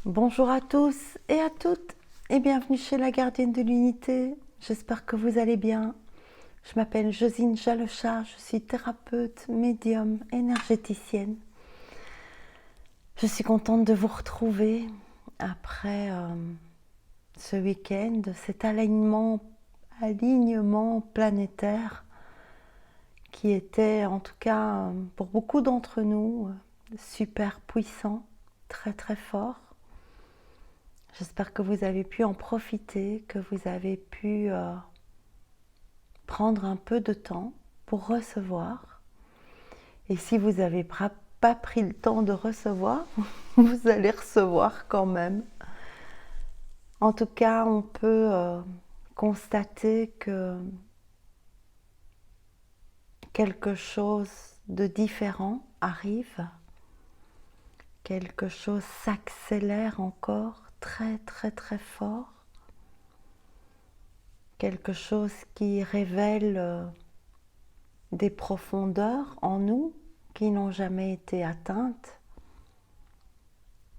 Bonjour à tous et à toutes et bienvenue chez la Gardienne de l'Unité. J'espère que vous allez bien. Je m'appelle Josine Jalochat, je suis thérapeute, médium, énergéticienne. Je suis contente de vous retrouver après ce week-end, cet alignement planétaire qui était en tout cas pour beaucoup d'entre nous super puissant, très très fort. J'espère que vous avez pu en profiter, que vous avez pu prendre un peu de temps pour recevoir. Et si vous n'avez pas pris le temps de recevoir, vous allez recevoir quand même. En tout cas, on peut constater que quelque chose de différent arrive, quelque chose s'accélère encore très très très fort. Quelque chose qui révèle des profondeurs en nous qui n'ont jamais été atteintes.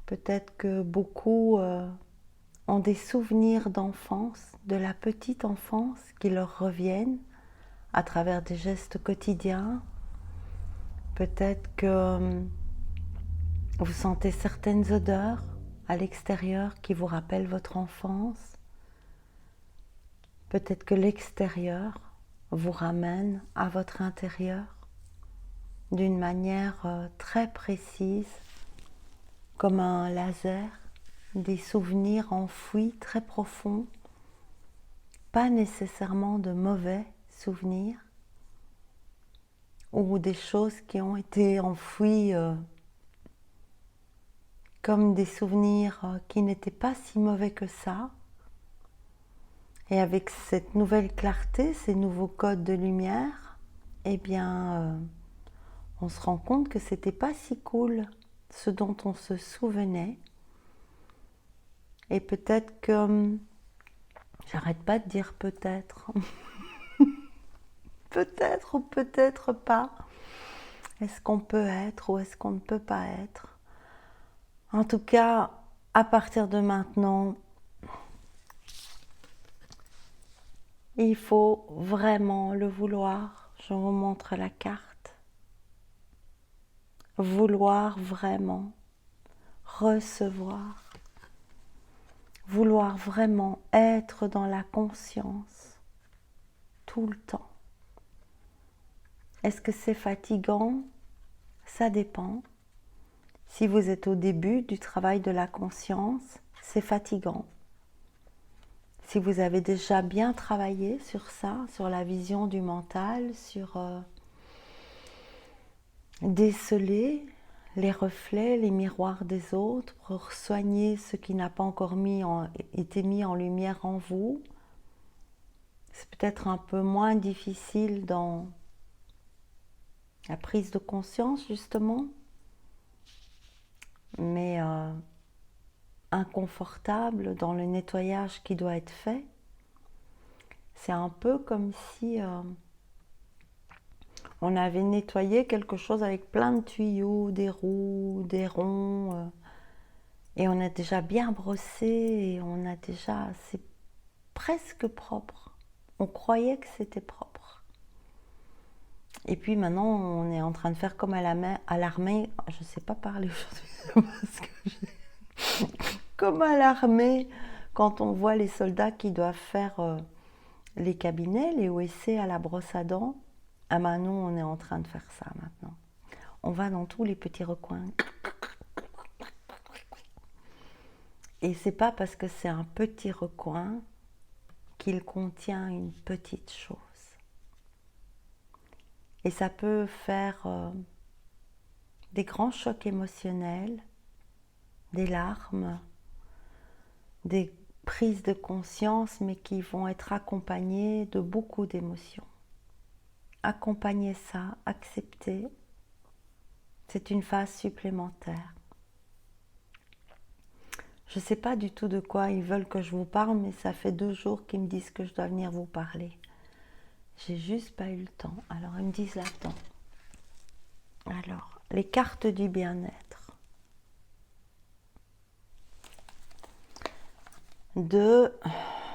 Peut-être que beaucoup ont des souvenirs d'enfance, de la petite enfance qui leur reviennent à travers des gestes quotidiens. Peut-être que vous sentez certaines odeurs à l'extérieur qui vous rappellent votre enfance. Peut-être que l'extérieur vous ramène à votre intérieur d'une manière très précise, comme un laser, des souvenirs enfouis très profonds, pas nécessairement de mauvais souvenirs, ou des choses qui ont été enfouies comme des souvenirs qui n'étaient pas si mauvais que ça. Et avec cette nouvelle clarté, ces nouveaux codes de lumière, eh bien, on se rend compte que c'était pas si cool ce dont on se souvenait. Et peut-être que, j'arrête pas de dire peut-être, peut-être ou peut-être pas. Est-ce qu'on peut être ou est-ce qu'on ne peut pas être? En tout cas, à partir de maintenant, il faut vraiment le vouloir. Je vous montre la carte. Vouloir vraiment recevoir. Vouloir vraiment être dans la conscience tout le temps. Est-ce que c'est fatigant? Ça dépend. Si vous êtes au début du travail de la conscience, c'est fatigant. Si vous avez déjà bien travaillé sur ça, sur la vision du mental, sur déceler les reflets, les miroirs des autres, pour soigner ce qui n'a pas encore été mis en lumière en vous, c'est peut-être un peu moins difficile dans la prise de conscience justement, mais inconfortable dans le nettoyage qui doit être fait. C'est un peu comme si on avait nettoyé quelque chose avec plein de tuyaux, des roues, des ronds, et on a déjà bien brossé et on a déjà, c'est presque propre. On croyait que c'était propre. Et puis maintenant, on est en train de faire comme à l'armée. Je ne sais pas parler aujourd'hui parce que comme à l'armée, quand on voit les soldats qui doivent faire les cabinets, les WC à la brosse à dents. Ah ben nous, on est en train de faire ça maintenant. On va dans tous les petits recoins. Et c'est pas parce que c'est un petit recoin qu'il contient une petite chose. Et ça peut faire des grands chocs émotionnels, des larmes, des prises de conscience, mais qui vont être accompagnées de beaucoup d'émotions. Accompagner ça, accepter, c'est une phase supplémentaire. Je ne sais pas du tout de quoi ils veulent que je vous parle, mais ça fait 2 jours qu'ils me disent que je dois venir vous parler. J'ai juste pas eu le temps. Alors ils me disent là-dedans. Alors, les cartes du bien-être. de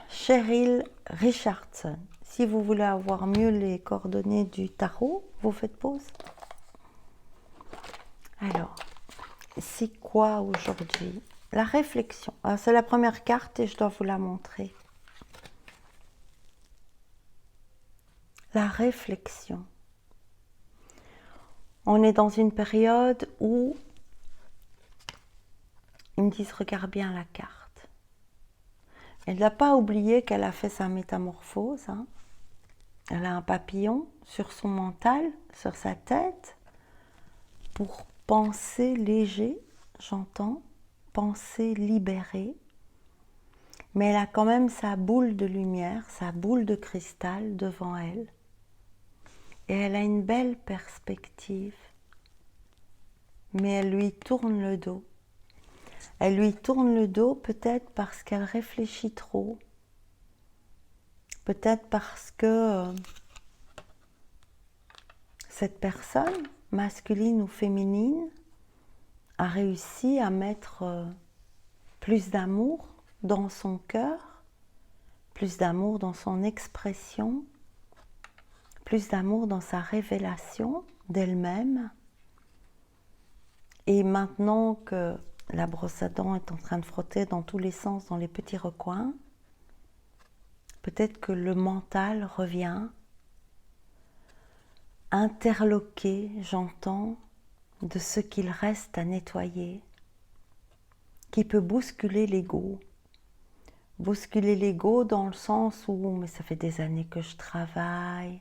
Cheryl Richardson. Si vous voulez avoir mieux les coordonnées du tarot, vous faites pause. Alors, c'est quoi aujourd'hui? La réflexion. C'est la première carte et je dois vous la montrer. La réflexion. On est dans une période où ils me disent regarde bien la carte. Elle n'a pas oublié qu'elle a fait sa métamorphose. Hein. Elle a un papillon sur son mental, sur sa tête, pour penser léger, j'entends, penser libéré. Mais elle a quand même sa boule de lumière, sa boule de cristal devant elle. Et elle a une belle perspective. Mais elle lui tourne le dos. Elle lui tourne le dos peut-être parce qu'elle réfléchit trop. Peut-être parce que cette personne, masculine ou féminine, a réussi à mettre plus d'amour dans son cœur, plus d'amour dans son expression, plus d'amour dans sa révélation d'elle-même. Et maintenant que la brosse à dents est en train de frotter dans tous les sens, dans les petits recoins, peut-être que le mental revient, interloqué, j'entends, de ce qu'il reste à nettoyer, qui peut bousculer l'ego. Bousculer l'ego dans le sens où, mais ça fait des années que je travaille,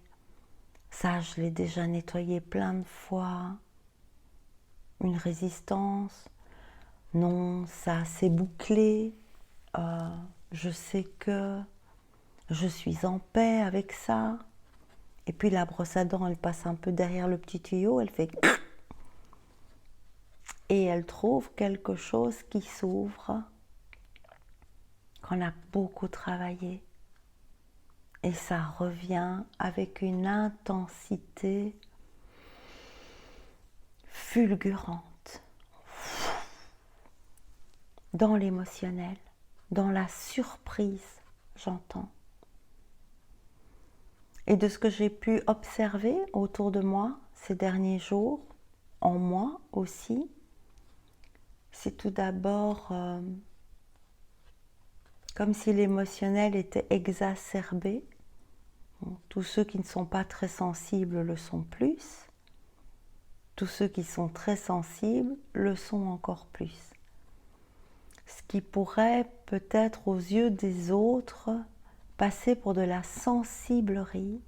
ça je l'ai déjà nettoyé plein de fois, une résistance, non, ça c'est bouclé, je sais que je suis en paix avec ça. Et puis la brosse à dents, elle passe un peu derrière le petit tuyau, elle fait... Et elle trouve quelque chose qui s'ouvre, qu'on a beaucoup travaillé. Et ça revient avec une intensité fulgurante dans l'émotionnel, dans la surprise, j'entends. Et de ce que j'ai pu observer autour de moi ces derniers jours, en moi aussi, c'est tout d'abord comme si l'émotionnel était exacerbé. Bon, tous ceux qui ne sont pas très sensibles le sont plus. Tous ceux qui sont très sensibles le sont encore plus. Ce qui pourrait peut-être aux yeux des autres passer pour de la sensiblerie,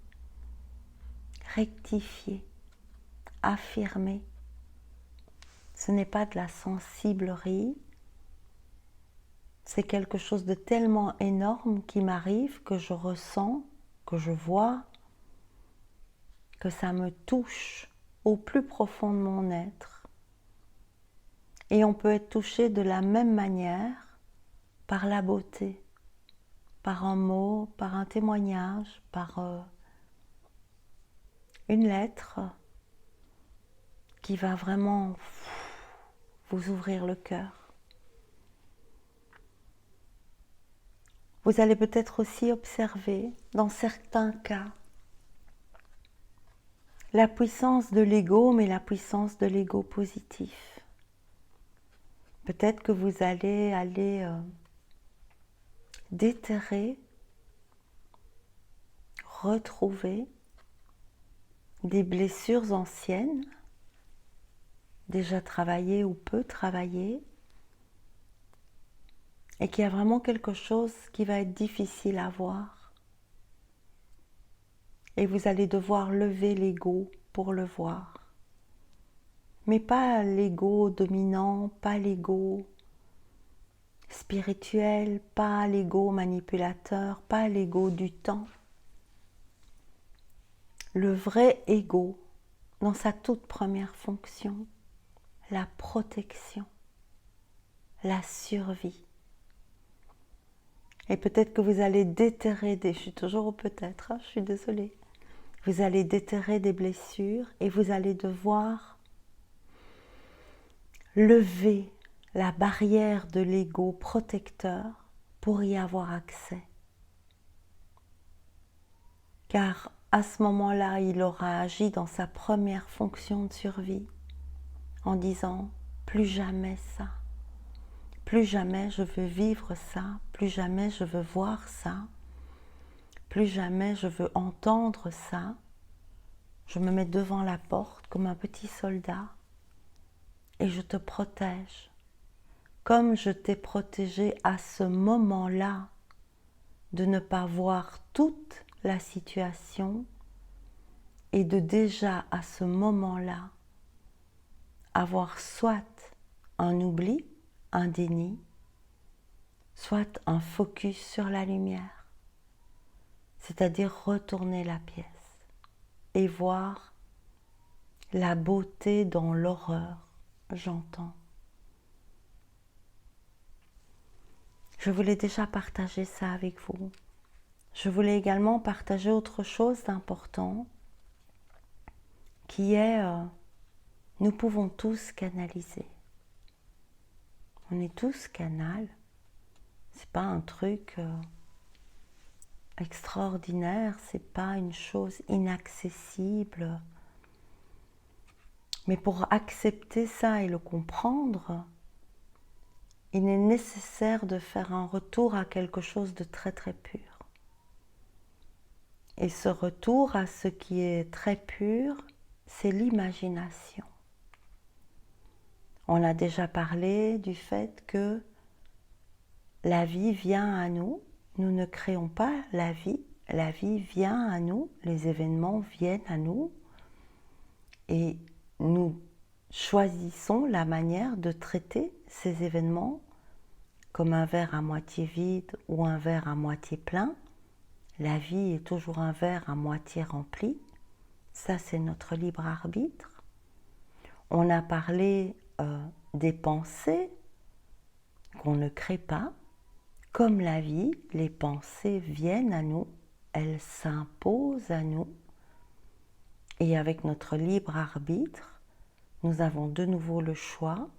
rectifier, affirmer. Ce n'est pas de la sensiblerie, c'est quelque chose de tellement énorme qui m'arrive, que je ressens, que je vois, que ça me touche au plus profond de mon être. Et on peut être touché de la même manière par la beauté, par un mot, par un témoignage, par une lettre qui va vraiment vous ouvrir le cœur. Vous allez peut-être aussi observer, dans certains cas, la puissance de l'ego, mais la puissance de l'ego positif. Peut-être que vous allez déterrer, retrouver des blessures anciennes, déjà travaillées ou peu travaillées, et qu'il y a vraiment quelque chose qui va être difficile à voir. Et vous allez devoir lever l'ego pour le voir. Mais pas l'ego dominant, pas l'ego spirituel, pas l'ego manipulateur, pas l'ego du temps. Le vrai ego, dans sa toute première fonction, la protection, la survie. Et peut-être que vous allez déterrer je suis toujours au peut-être, je suis désolée. Vous allez déterrer des blessures et vous allez devoir lever la barrière de l'ego protecteur pour y avoir accès. Car à ce moment-là, il aura agi dans sa première fonction de survie en disant « plus jamais ça, plus jamais je veux vivre ça, plus jamais je veux voir ça, plus jamais je veux entendre ça. Je me mets devant la porte comme un petit soldat et je te protège. Comme je t'ai protégé à ce moment-là de ne pas voir toute la situation et de déjà à ce moment-là avoir soit un oubli, un déni, soit un focus sur la lumière, c'est-à-dire retourner la pièce et voir la beauté dans l'horreur, j'entends. Je voulais déjà partager ça avec vous. Je voulais également partager autre chose d'important qui est nous pouvons tous canaliser. On est tous canal. C'est pas un truc extraordinaire, c'est pas une chose inaccessible. Mais pour accepter ça et le comprendre, il est nécessaire de faire un retour à quelque chose de très très pur. Et ce retour à ce qui est très pur, c'est l'imagination. On a déjà parlé du fait que la vie vient à nous, nous ne créons pas la vie vient à nous, les événements viennent à nous et nous choisissons la manière de traiter ces événements comme un verre à moitié vide ou un verre à moitié plein. La vie est toujours un verre à moitié rempli. Ça, c'est notre libre arbitre. On a parlé des pensées qu'on ne crée pas. Comme la vie, les pensées viennent à nous, elles s'imposent à nous. Et avec notre libre arbitre, nous avons de nouveau le choix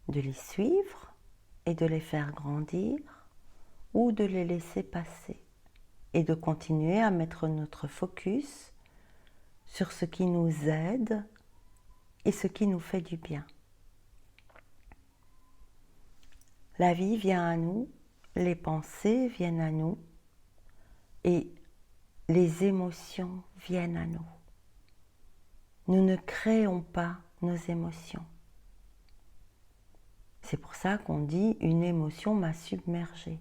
de les suivre et de les faire grandir ou de les laisser passer et de continuer à mettre notre focus sur ce qui nous aide et ce qui nous fait du bien. La vie vient à nous, les pensées viennent à nous et les émotions viennent à nous. Nous ne créons pas nos émotions. C'est pour ça qu'on dit « une émotion m'a submergée ».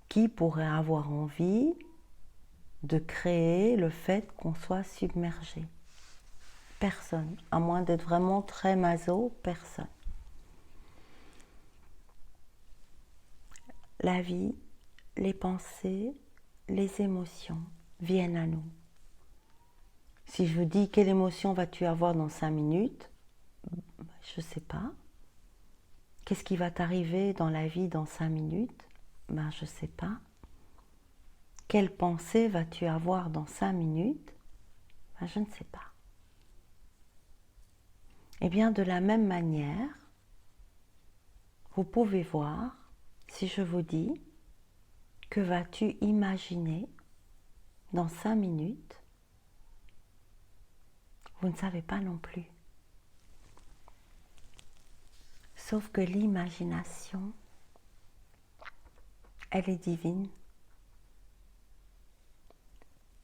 Qui pourrait avoir envie de créer le fait qu'on soit submergé? Personne, à moins d'être vraiment très maso, personne. La vie, les pensées, les émotions viennent à nous. Si je vous dis quelle émotion vas-tu avoir dans 5 minutes, je ne sais pas. Qu'est-ce qui va t'arriver dans la vie dans 5 minutes? Je ne sais pas. Quelle pensée vas-tu avoir dans 5 minutes? Je ne sais pas. Eh bien, de la même manière, vous pouvez voir, si je vous dis, que vas-tu imaginer dans 5 minutes? Vous ne savez pas non plus. Sauf que l'imagination, elle est divine.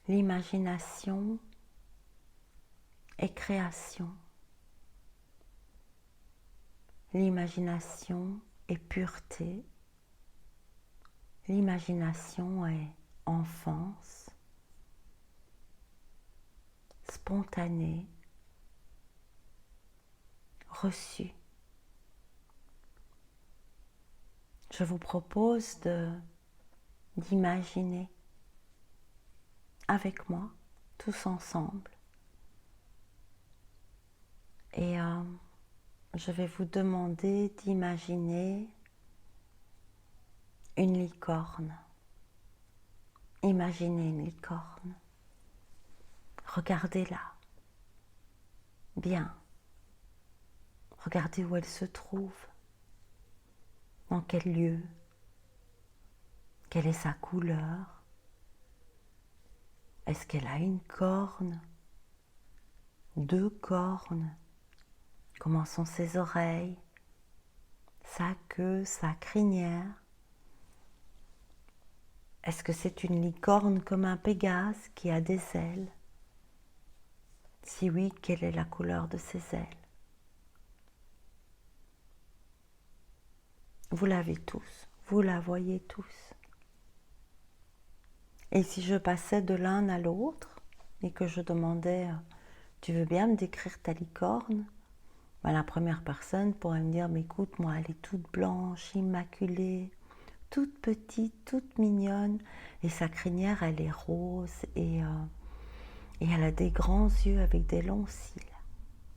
L'imagination est création. L'imagination est pureté. L'imagination est enfance, spontanée, reçue. Je vous propose d'imaginer avec moi, tous ensemble. Et je vais vous demander d'imaginer une licorne. Imaginez une licorne. Regardez-la. Bien. Regardez où elle se trouve. Dans quel lieu? Quelle est sa couleur? Est-ce qu'elle a une corne? 2 cornes? Comment sont ses oreilles? Sa queue, sa crinière? Est-ce que c'est une licorne comme un Pégase qui a des ailes? Si oui, quelle est la couleur de ses ailes? Vous l'avez tous, vous la voyez tous. Et si je passais de l'un à l'autre et que je demandais « Tu veux bien me décrire ta licorne ?» Ben, la première personne pourrait me dire « Mais écoute, moi, elle est toute blanche, immaculée, toute petite, toute mignonne, et sa crinière, elle est rose, et elle a des grands yeux avec des longs cils. »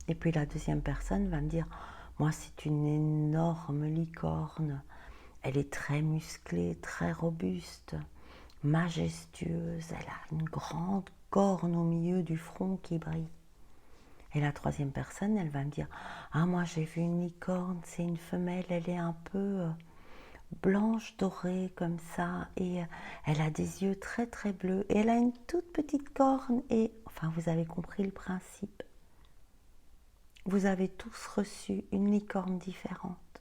Et puis la deuxième personne va me dire « Moi, c'est une énorme licorne, elle est très musclée, très robuste, majestueuse, elle a une grande corne au milieu du front qui brille. » Et la troisième personne, elle va me dire « Ah, moi j'ai vu une licorne, c'est une femelle, elle est un peu blanche dorée comme ça, et elle a des yeux très très bleus, et elle a une toute petite corne, et... » Enfin, vous avez compris le principe. Vous avez tous reçu une licorne différente.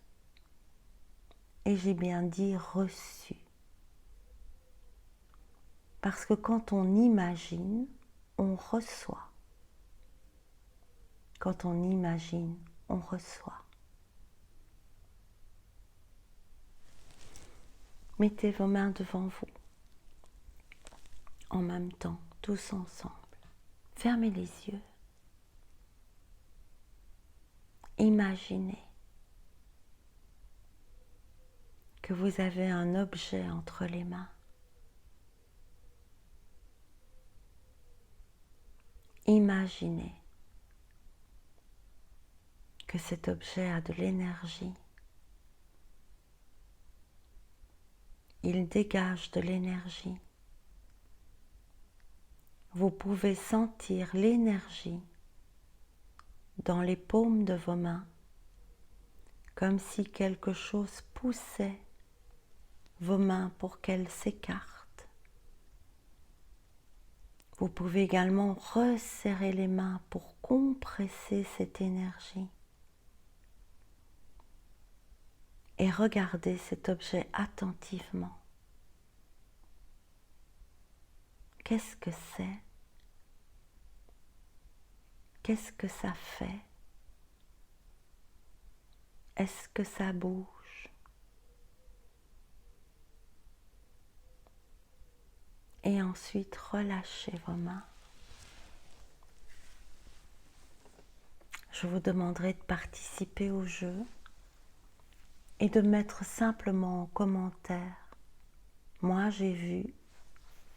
Et j'ai bien dit reçu. Parce que quand on imagine, on reçoit. Quand on imagine, on reçoit. Mettez vos mains devant vous, en même temps, tous ensemble. Fermez les yeux. Imaginez que vous avez un objet entre les mains. Imaginez que cet objet a de l'énergie. Il dégage de l'énergie. Vous pouvez sentir l'énergie dans les paumes de vos mains, comme si quelque chose poussait vos mains pour qu'elles s'écartent. Vous pouvez également resserrer les mains pour compresser cette énergie. Et regardez cet objet attentivement. Qu'est-ce que c'est? Qu'est-ce que ça fait? Est-ce que ça bouge? Et ensuite, relâchez vos mains. Je vous demanderai de participer au jeu et de mettre simplement en commentaire « Moi j'ai vu,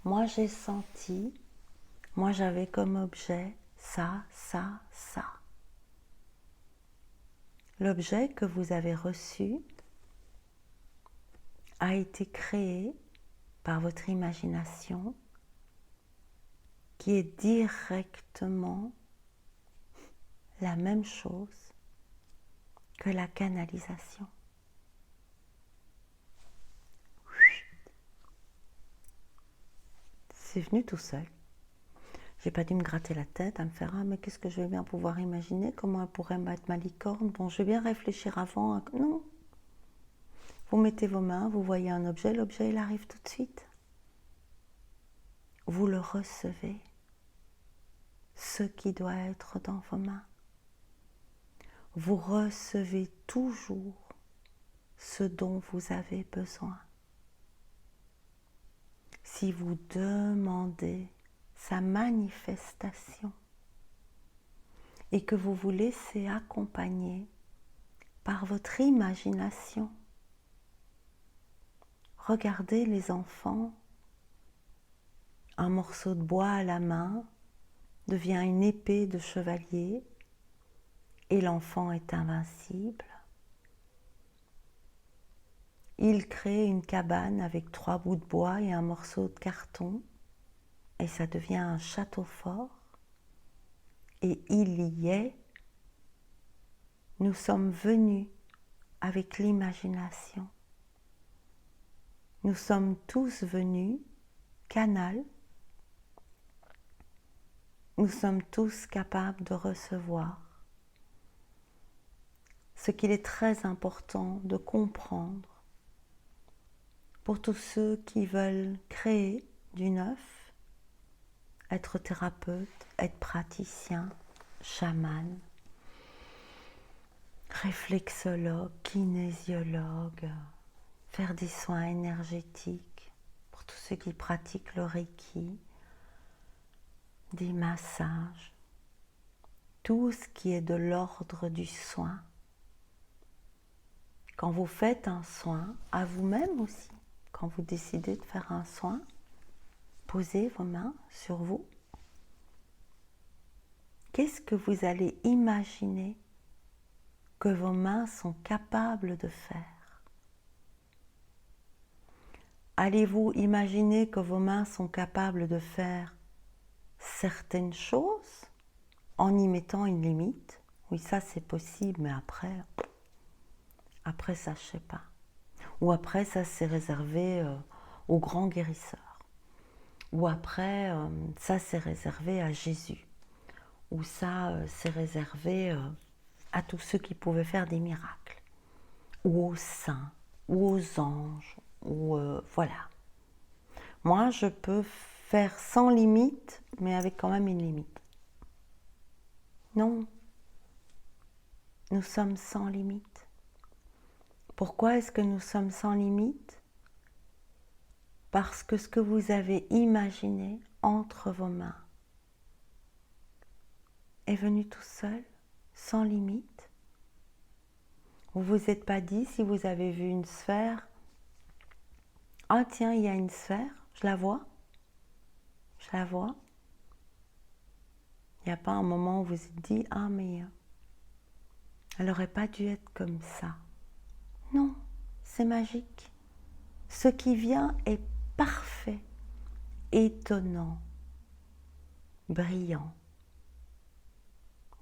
moi j'ai senti, moi j'avais comme objet ça, ça, ça ». L'objet que vous avez reçu a été créé par votre imagination qui est directement la même chose que la canalisation. C'est venu tout seul. J'ai pas dû me gratter la tête à me faire « Ah, mais qu'est-ce que je vais bien pouvoir imaginer? Comment elle pourrait mettre ma licorne? Bon, je vais bien réfléchir avant. » Non. Vous mettez vos mains, vous voyez un objet, l'objet il arrive tout de suite. Vous le recevez, ce qui doit être dans vos mains. Vous recevez toujours ce dont vous avez besoin. Si vous demandez sa manifestation et que vous vous laissez accompagner par votre imagination, regardez les enfants, un morceau de bois à la main devient une épée de chevalier et l'enfant est invincible. Il crée une cabane avec 3 bouts de bois et un morceau de carton et ça devient un château fort. Et il y est. Nous sommes venus avec l'imagination. Nous sommes tous venus canal. Nous sommes tous capables de recevoir. Ce qu'il est très important de comprendre pour tous ceux qui veulent créer du neuf, être thérapeute, être praticien, chaman, réflexologue, kinésiologue, faire des soins énergétiques, pour tous ceux qui pratiquent le Reiki, des massages, tout ce qui est de l'ordre du soin. Quand vous faites un soin, à vous-même aussi, quand vous décidez de faire un soin, posez vos mains sur vous. Qu'est-ce que vous allez imaginer que vos mains sont capables de faire? Allez-vous imaginer que vos mains sont capables de faire certaines choses en y mettant une limite? Oui, ça c'est possible, mais après ça, je sais pas. Ou après, ça c'est réservé aux grands guérisseurs. Ou après, ça c'est réservé à Jésus. Ou ça c'est réservé à tous ceux qui pouvaient faire des miracles. Ou aux saints, ou aux anges, ou voilà. Moi, je peux faire sans limite, mais avec quand même une limite. Non, nous sommes sans limite. Pourquoi est-ce que nous sommes sans limite? Parce que ce que vous avez imaginé entre vos mains est venu tout seul, sans limite. Vous vous êtes pas dit, si vous avez vu une sphère, ah tiens, il y a une sphère, je la vois. Je la vois. Il n'y a pas un moment où vous vous êtes dit, ah mais elle n'aurait pas dû être comme ça. Non, c'est magique. Ce qui vient est parfait, étonnant, brillant,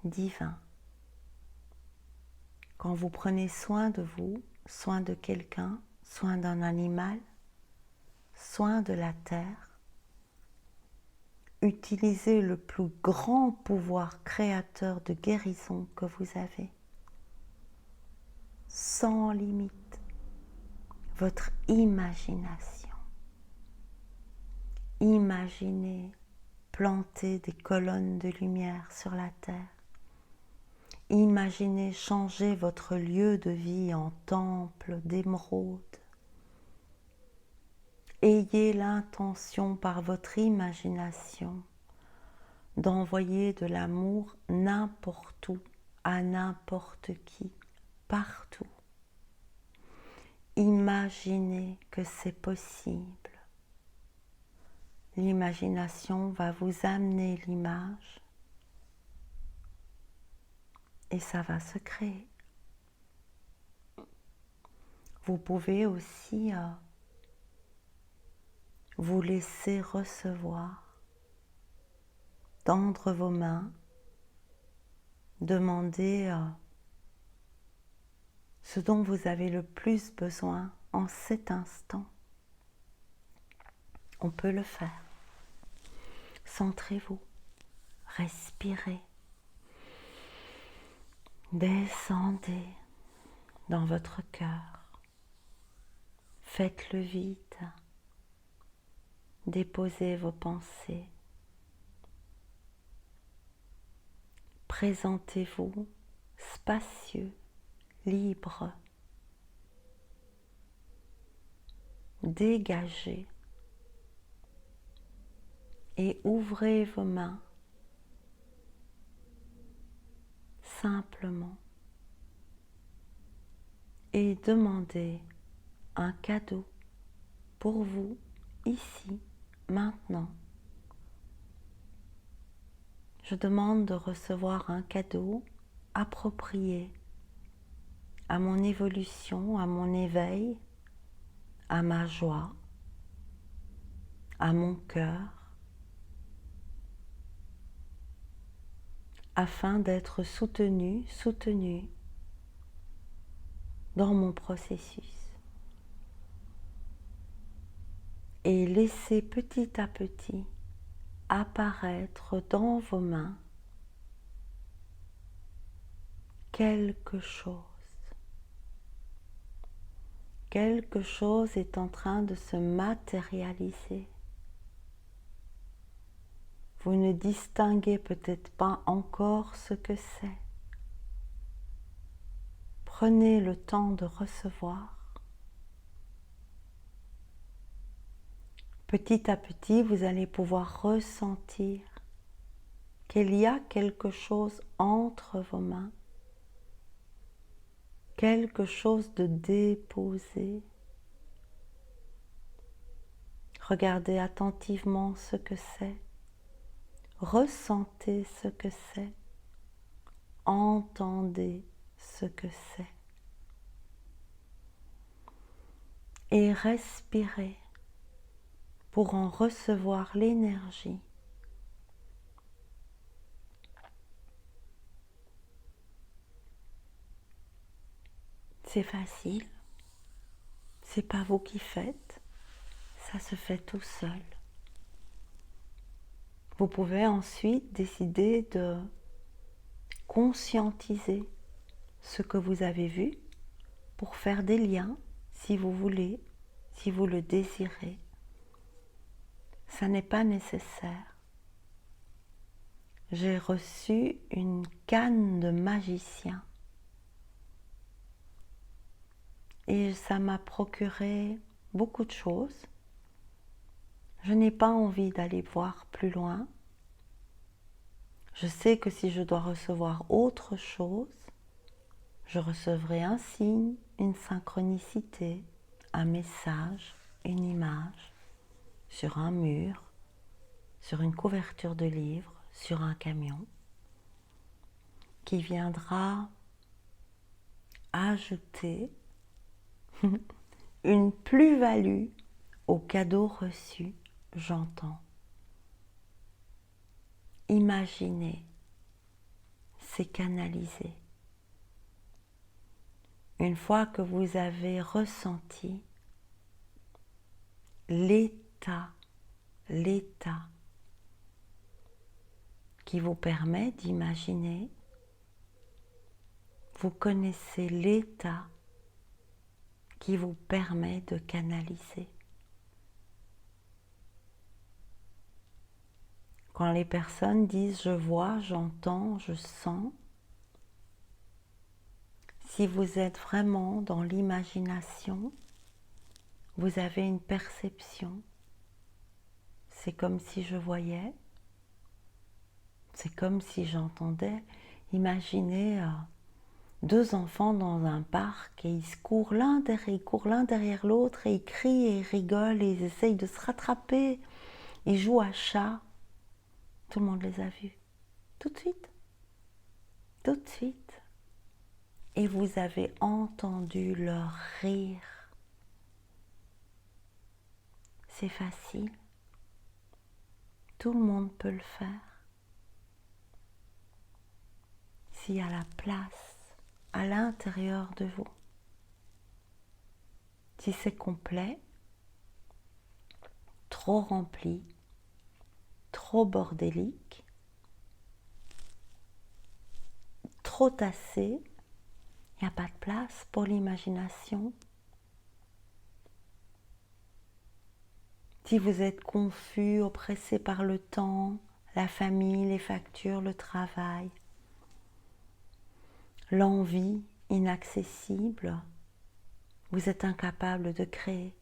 divin. Quand vous prenez soin de vous, soin de quelqu'un, soin d'un animal, soin de la terre, utilisez le plus grand pouvoir créateur de guérison que vous avez, sans limite, votre imagination. Imaginez planter des colonnes de lumière sur la terre. Imaginez changer votre lieu de vie en temple d'émeraude. Ayez l'intention par votre imagination d'envoyer de l'amour n'importe où, à n'importe qui, partout. Imaginez que c'est possible. L'imagination va vous amener l'image et ça va se créer. Vous pouvez aussi vous laisser recevoir, tendre vos mains, demander ce dont vous avez le plus besoin en cet instant. On peut le faire. Centrez-vous, respirez, descendez dans votre cœur, faites le vide, déposez vos pensées, présentez-vous spacieux, libre, dégagez et ouvrez vos mains simplement et demandez un cadeau pour vous ici, maintenant. Je demande de recevoir un cadeau approprié à mon évolution, à mon éveil, à ma joie, à mon cœur, afin d'être soutenue dans mon processus. et laissez petit à petit apparaître dans vos mains quelque chose. Quelque chose est en train de se matérialiser. Vous ne distinguez peut-être pas encore ce que c'est. Prenez le temps de recevoir. Petit à petit, vous allez pouvoir ressentir qu'il y a quelque chose entre vos mains, quelque chose de déposé. Regardez attentivement ce que c'est, ressentez ce que c'est, entendez ce que c'est et respirez pour en recevoir l'énergie. C'est facile, c'est pas vous qui faites, ça se fait tout seul. Vous pouvez ensuite décider de conscientiser ce que vous avez vu pour faire des liens si vous voulez, si vous le désirez. Ça n'est pas nécessaire. J'ai reçu une canne de magicien et ça m'a procuré beaucoup de choses. Je n'ai pas envie d'aller voir plus loin. Je sais que si je dois recevoir autre chose, je recevrai un signe, une synchronicité, un message, une image, sur un mur, sur une couverture de livre, sur un camion, qui viendra ajouter une plus-value au cadeau reçu, j'entends. Imaginez, c'est canalisé. Une fois que vous avez ressenti l'état qui vous permet d'imaginer, vous connaissez l'état qui vous permet de canaliser. Quand les personnes disent « je vois, j'entends, je sens », si vous êtes vraiment dans l'imagination, vous avez une perception. C'est comme si je voyais, c'est comme si j'entendais. Imaginez deux enfants dans un parc et ils courent l'un derrière l'autre et ils crient et ils rigolent et ils essayent de se rattraper. Ils jouent à chat. Tout le monde les a vus. Tout de suite. Tout de suite. Et vous avez entendu leur rire. C'est facile. Tout le monde peut le faire. S'il y a la place à l'intérieur de vous. Si c'est complet, trop rempli, trop bordélique, trop tassé, il n'y a pas de place pour l'imagination. Si vous êtes confus, oppressé par le temps, la famille, les factures, le travail, l'envie inaccessible, vous êtes incapable de créer,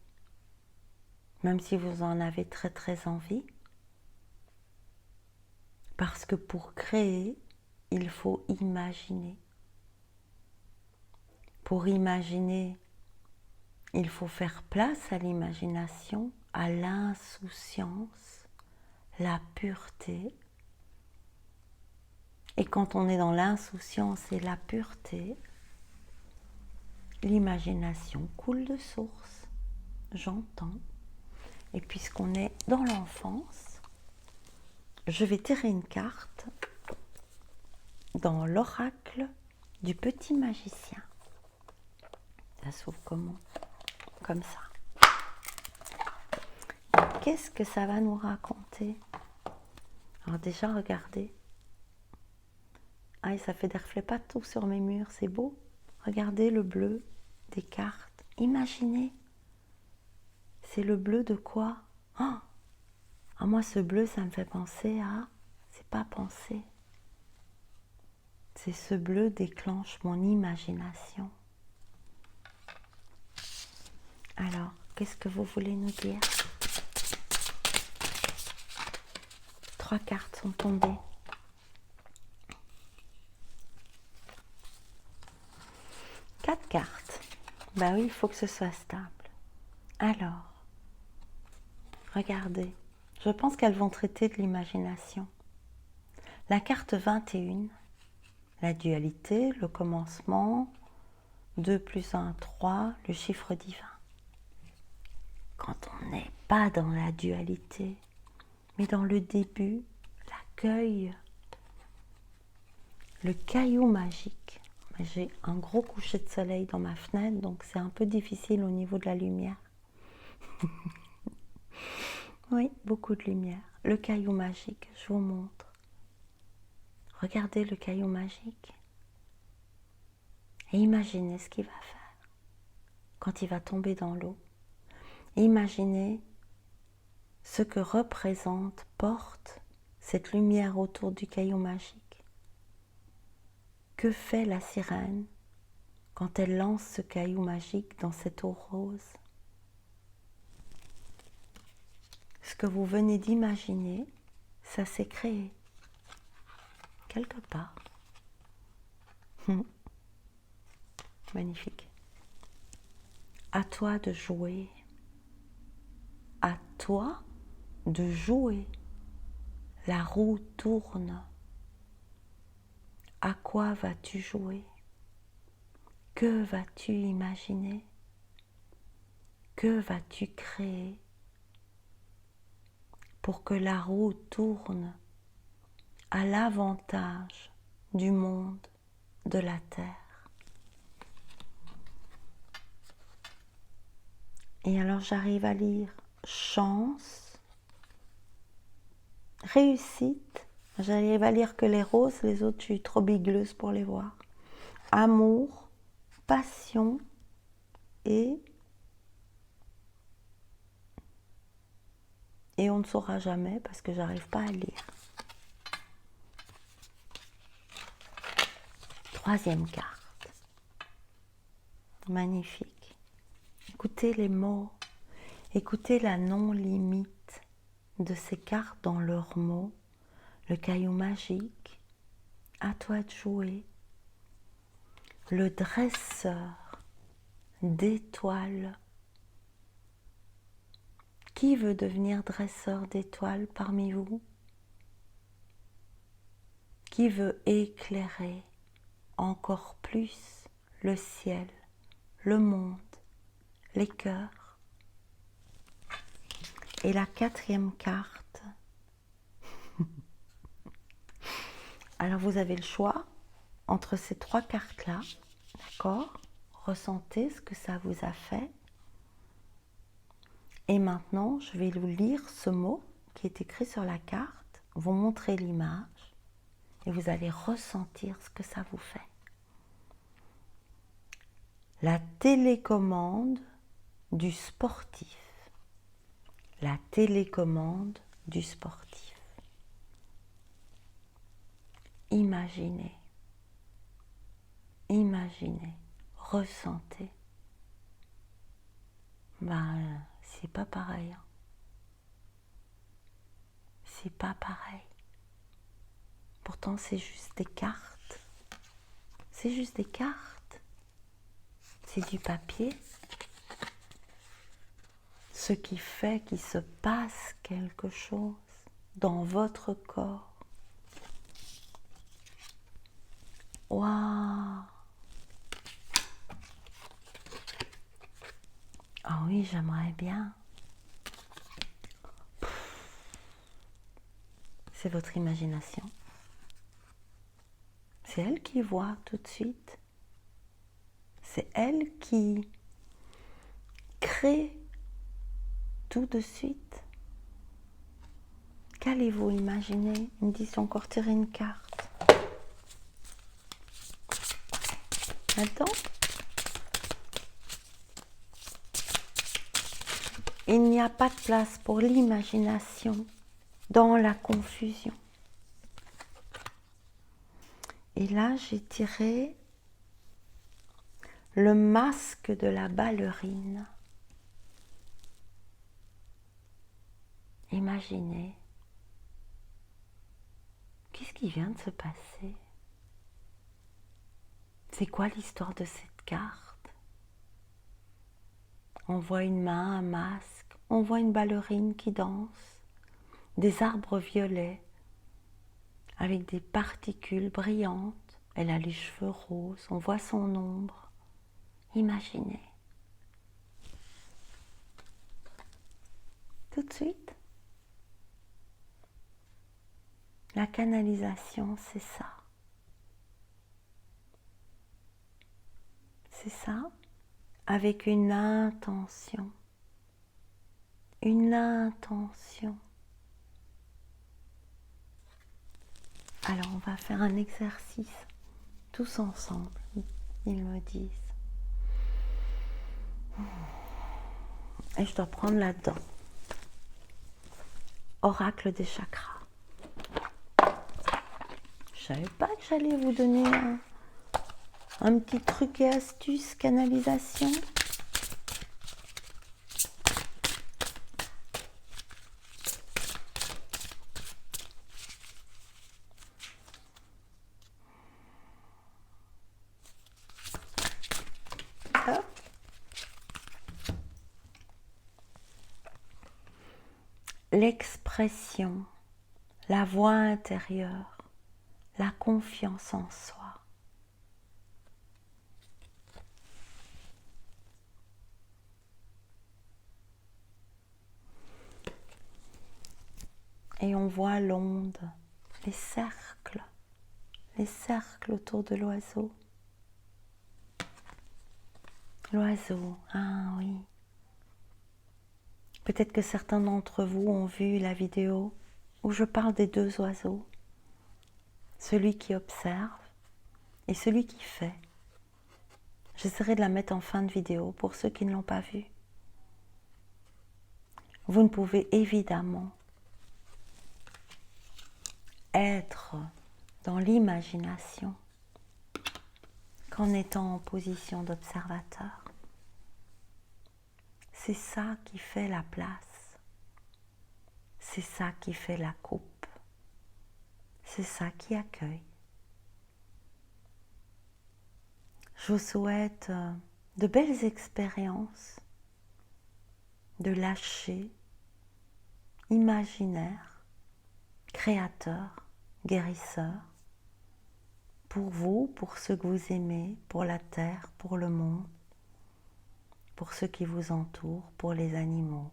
même si vous en avez très très envie. Parce que pour créer, il faut imaginer. Pour imaginer, il faut faire place à l'imagination, à l'insouciance, la pureté. Et quand on est dans l'insouciance et la pureté, l'imagination coule de source. J'entends. Et puisqu'on est dans l'enfance, je vais tirer une carte dans l'oracle du petit magicien. Ça s'ouvre comment? Comme ça. qu'est-ce que ça va nous raconter? Alors déjà, regardez. Ah, et ça fait des reflets pas tout sur mes murs, c'est beau. Regardez le bleu des cartes. Imaginez. C'est le bleu de quoi? Oh, ah, moi, ce bleu, ça me fait penser à... C'est pas penser. C'est ce bleu déclenche mon imagination. Alors, qu'est-ce que vous voulez nous dire? 3 cartes sont tombées. 4 cartes. Ben oui, il faut que ce soit stable. Alors, regardez. Je pense qu'elles vont traiter de l'imagination. La carte 21, la dualité, le commencement, 2 plus 1, 3, le chiffre divin. Quand on n'est pas dans la dualité, mais dans le début, l'accueil, le caillou magique. J'ai un gros coucher de soleil dans ma fenêtre, donc c'est un peu difficile au niveau de la lumière. Oui, beaucoup de lumière. Le caillou magique, je vous montre. Regardez le caillou magique. Et imaginez ce qu'il va faire quand il va tomber dans l'eau. Imaginez ce que représente, porte cette lumière autour du caillou magique. Que fait la sirène quand elle lance ce caillou magique dans cette eau rose? Ce que vous venez d'imaginer, ça s'est créé quelque part. Magnifique. À toi de jouer. À toi de jouer. La roue tourne. À quoi vas-tu jouer? Que vas-tu imaginer? Que vas-tu créer pour que la roue tourne à l'avantage du monde, de la terre? Et alors j'arrive à lire chance, réussite. J'arrive à lire que les roses, les autres, je suis trop bigleuse pour les voir. Amour, passion et on ne saura jamais parce que j'arrive pas à lire. 3e carte. Magnifique. Écoutez les mots, écoutez la non-limite de ces cartes dans leurs mots. Le caillou magique, à toi de jouer. Le dresseur d'étoiles. Qui veut devenir dresseur d'étoiles parmi vous? Qui veut éclairer encore plus le ciel, le monde, les cœurs? Et la 4e carte. Alors vous avez le choix entre ces 3 cartes-là, d'accord? Ressentez ce que ça vous a fait. Et maintenant, je vais vous lire ce mot qui est écrit sur la carte, vous montrer l'image et vous allez ressentir ce que ça vous fait. La télécommande du sportif. La télécommande du sportif. Imaginez, imaginez, ressentez. Ben, c'est pas pareil. Hein. C'est pas pareil. Pourtant, c'est juste des cartes. C'est juste des cartes. C'est du papier. Ce qui fait qu'il se passe quelque chose dans votre corps. Waouh! Ah oui, j'aimerais bien. C'est votre imagination. C'est elle qui voit tout de suite. C'est elle qui crée tout de suite. Qu'allez-vous imaginer? Ils me disent, j'ai encore tiré une carte. Attends. Il n'y a pas de place pour l'imagination dans la confusion. Et là, j'ai tiré le masque de la ballerine. Imaginez, qu'est-ce qui vient de se passer? C'est quoi l'histoire de cette carte? On voit une main, un masque, on voit une ballerine qui danse, des arbres violets avec des particules brillantes. Elle a les cheveux roses, on voit son ombre. Imaginez. Tout de suite. La canalisation, c'est ça. C'est ça, avec une intention. Une intention. Alors, on va faire un exercice, tous ensemble, ils me disent. Et je dois prendre là-dedans. Oracle des chakras. Je ne savais pas que j'allais vous donner un petit truc et astuce canalisation. Hop. L'expression, la voix intérieure, la confiance en soi. Et on voit l'onde, les cercles autour de l'oiseau. L'oiseau, ah oui. Peut-être que certains d'entre vous ont vu la vidéo où je parle des deux oiseaux. Celui qui observe et celui qui fait. J'essaierai de la mettre en fin de vidéo pour ceux qui ne l'ont pas vue. Vous ne pouvez évidemment être dans l'imagination qu'en étant en position d'observateur. C'est ça qui fait la place. C'est ça qui fait la coupe. C'est ça qui accueille. Je vous souhaite de belles expériences de lâcher, imaginaire, créateur, guérisseur, pour vous, pour ceux que vous aimez, pour la terre, pour le monde, pour ceux qui vous entourent, pour les animaux.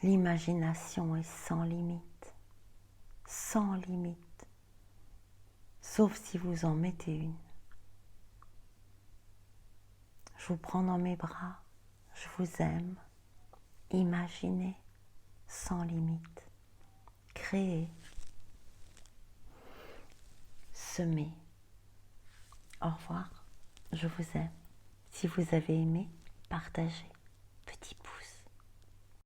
L'imagination est sans limite, sauf si vous en mettez une. Je vous prends dans mes bras, je vous aime. Imaginez sans limite, créez, semez. Au revoir, je vous aime. Si vous avez aimé, partagez. Petit pouce.